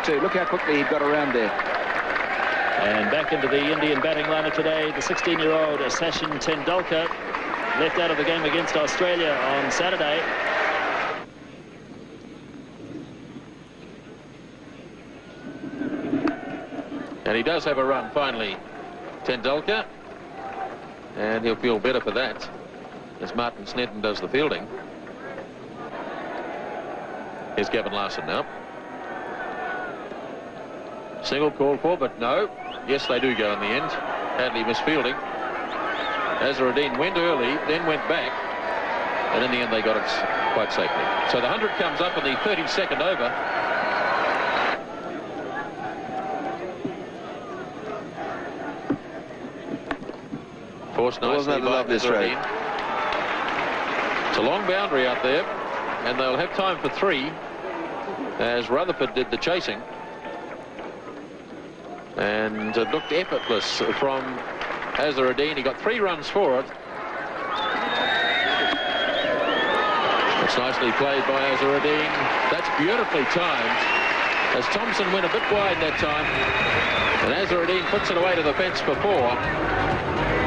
Too. Look how quickly he got around there. And back into the Indian batting lineup today, the 16-year-old Sachin Tendulkar, left out of the game against Australia on Saturday. And he does have a run finally, Tendulkar, and he'll feel better for that as Martin Snedden does the fielding. Here's Gavin Larson now. Single called for, but no. Yes, they do go in the end. Hadley misfielding. Azharuddin went early, then went back, and in the end they got it quite safely. So the 100 comes up in the 32nd over. Forced nicely by Azharuddin. It's a long boundary out there, and they'll have time for 3, as Rutherford did the chasing. And it looked effortless from Azharuddin. He got 3 runs for it. It's nicely played by Azharuddin. That's beautifully timed, as Thompson went a bit wide that time. And Azharuddin puts it away to the fence for 4.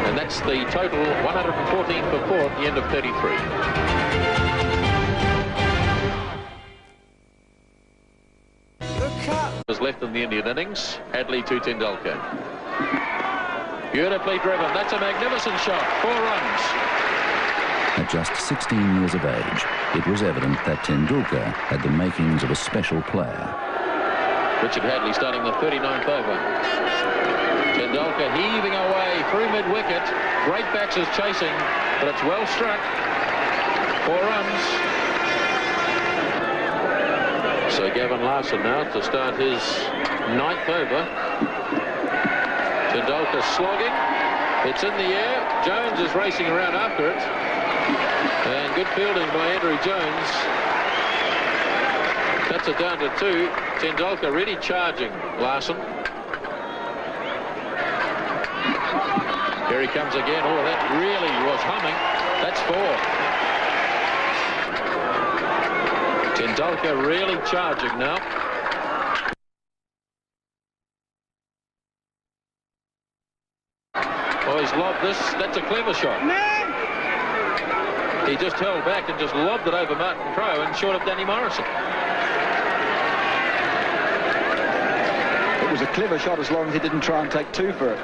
And that's the total, 114 for 4 at the end of 33. Was left in the Indian innings. Hadley to Tendulkar. Beautifully driven. That's a magnificent shot. 4 runs. At just 16 years of age, it was evident that Tendulkar had the makings of a special player. Richard Hadley starting the 39th over. Tendulkar heaving away through mid-wicket. Great backs is chasing, but it's well struck. 4 runs. So Gavin Larson now to start his 9th over. Tendulkar slogging. It's in the air. Jones is racing around after it. And good fielding by Andrew Jones. Cuts it down to 2. Tendulkar really charging Larson. Here he comes again. Oh, that really was humming. That's 4. Tendulkar really charging now. Oh, he's lobbed this. That's a clever shot. He just held back and just lobbed it over Martin Crowe and short of Danny Morrison. It was a clever shot as long as he didn't try and take 2 for it.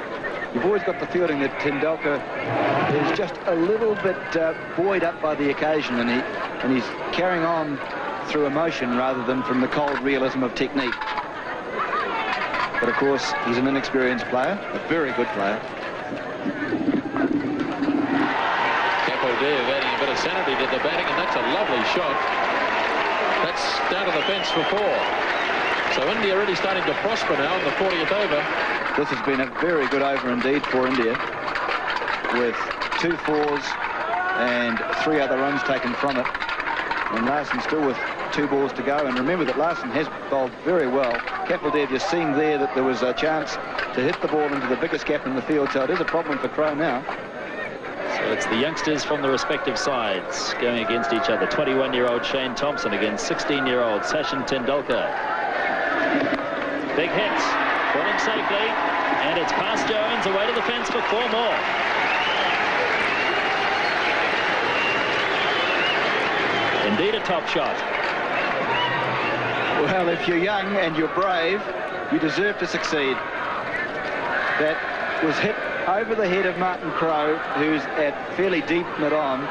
You've always got the feeling that Tendulkar is just a little bit buoyed up by the occasion, and he's carrying on through emotion rather than from the cold realism of technique. But of course, he's an inexperienced player, a very good player. Capaldive adding a bit of sanity to the batting, and that's a lovely shot. That's down to the fence for 4. So India really starting to prosper now in the 40th over. This has been a very good over indeed for India, with 2 4s and 3 other runs taken from it. And Larson still with 2 balls to go. And remember that Larson has bowled very well. Capaldive, you're seeing there that there was a chance to hit the ball into the biggest gap in the field. So it is a problem for Crowe now. So it's the youngsters from the respective sides going against each other. 21-year-old Shane Thompson against 16-year-old Sachin Tendulkar. Big hits. Falling safely. And it's past Jones, away to the fence for 4 more. Indeed a top shot. Well, if you're young and you're brave, you deserve to succeed. That was hit over the head of Martin Crowe, who's at fairly deep mid-on,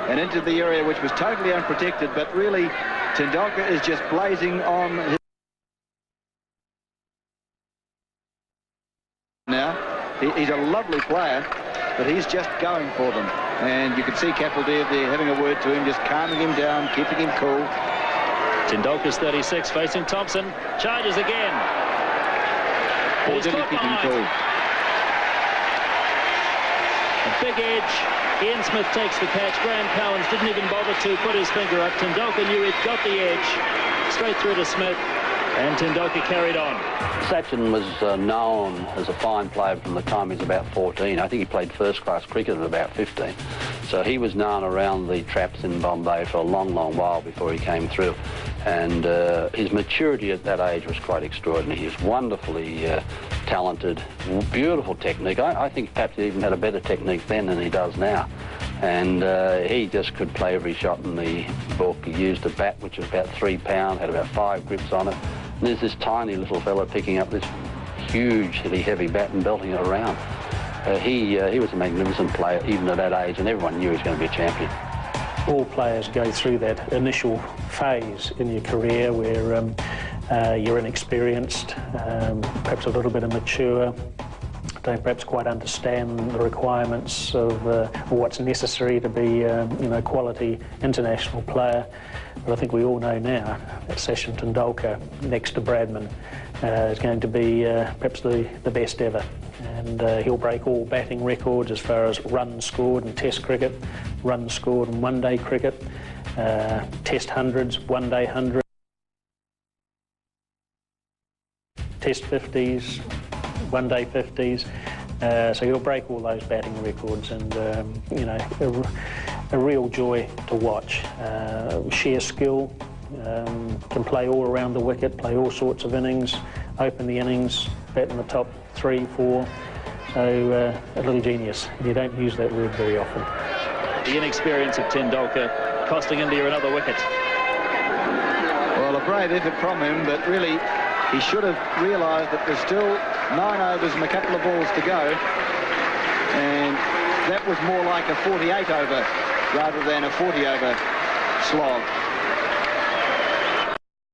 and into the area which was totally unprotected, but really Tendulkar is just blazing on his... Now, he's a lovely player, but he's just going for them. And you can see Capaldive there having a word to him, just calming him down, keeping him cool. Tendulkar's 36, facing Thompson. Charges again. Or did he keep him cool? A big edge. Ian Smith takes the catch. Graham Cowans didn't even bother to put his finger up. Tendulkar knew he'd got the edge. Straight through to Smith. And Tendulkar carried on. Sachin was known as a fine player from the time he was about 14. I think he played first-class cricket at about 15. So he was known around the traps in Bombay for a long, long while before he came through. And his maturity at that age was quite extraordinary. He was wonderfully talented, beautiful technique. I think perhaps he even had a better technique then than he does now. And he just could play every shot in the book. He used a bat which was about 3 pounds, had about 5 grips on it. And there's this tiny little fella picking up this hugely heavy bat and belting it around. He was a magnificent player even at that age, and everyone knew he was going to be a champion. All players go through that initial phase in your career where you're inexperienced, perhaps a little bit immature, don't perhaps quite understand the requirements of what's necessary to be a quality international player. But I think we all know now that Sachin Tendulkar, next to Bradman, is going to be perhaps the best ever. And he'll break all batting records as far as runs scored in Test cricket, runs scored in one-day cricket, Test hundreds, one-day hundreds, Test 50s, one-day 50s. So he'll break all those batting records, and a real joy to watch. Sheer skill, can play all around the wicket, play all sorts of innings, open the innings, bat in the top 3, 4. So a little genius. You don't use that word very often. The inexperience of Tendulkar costing India another wicket. Well, a brave effort from him, but really he should have realised that there's still 9 overs and a couple of balls to go, and that was more like a 48 over rather than a 40 over slog.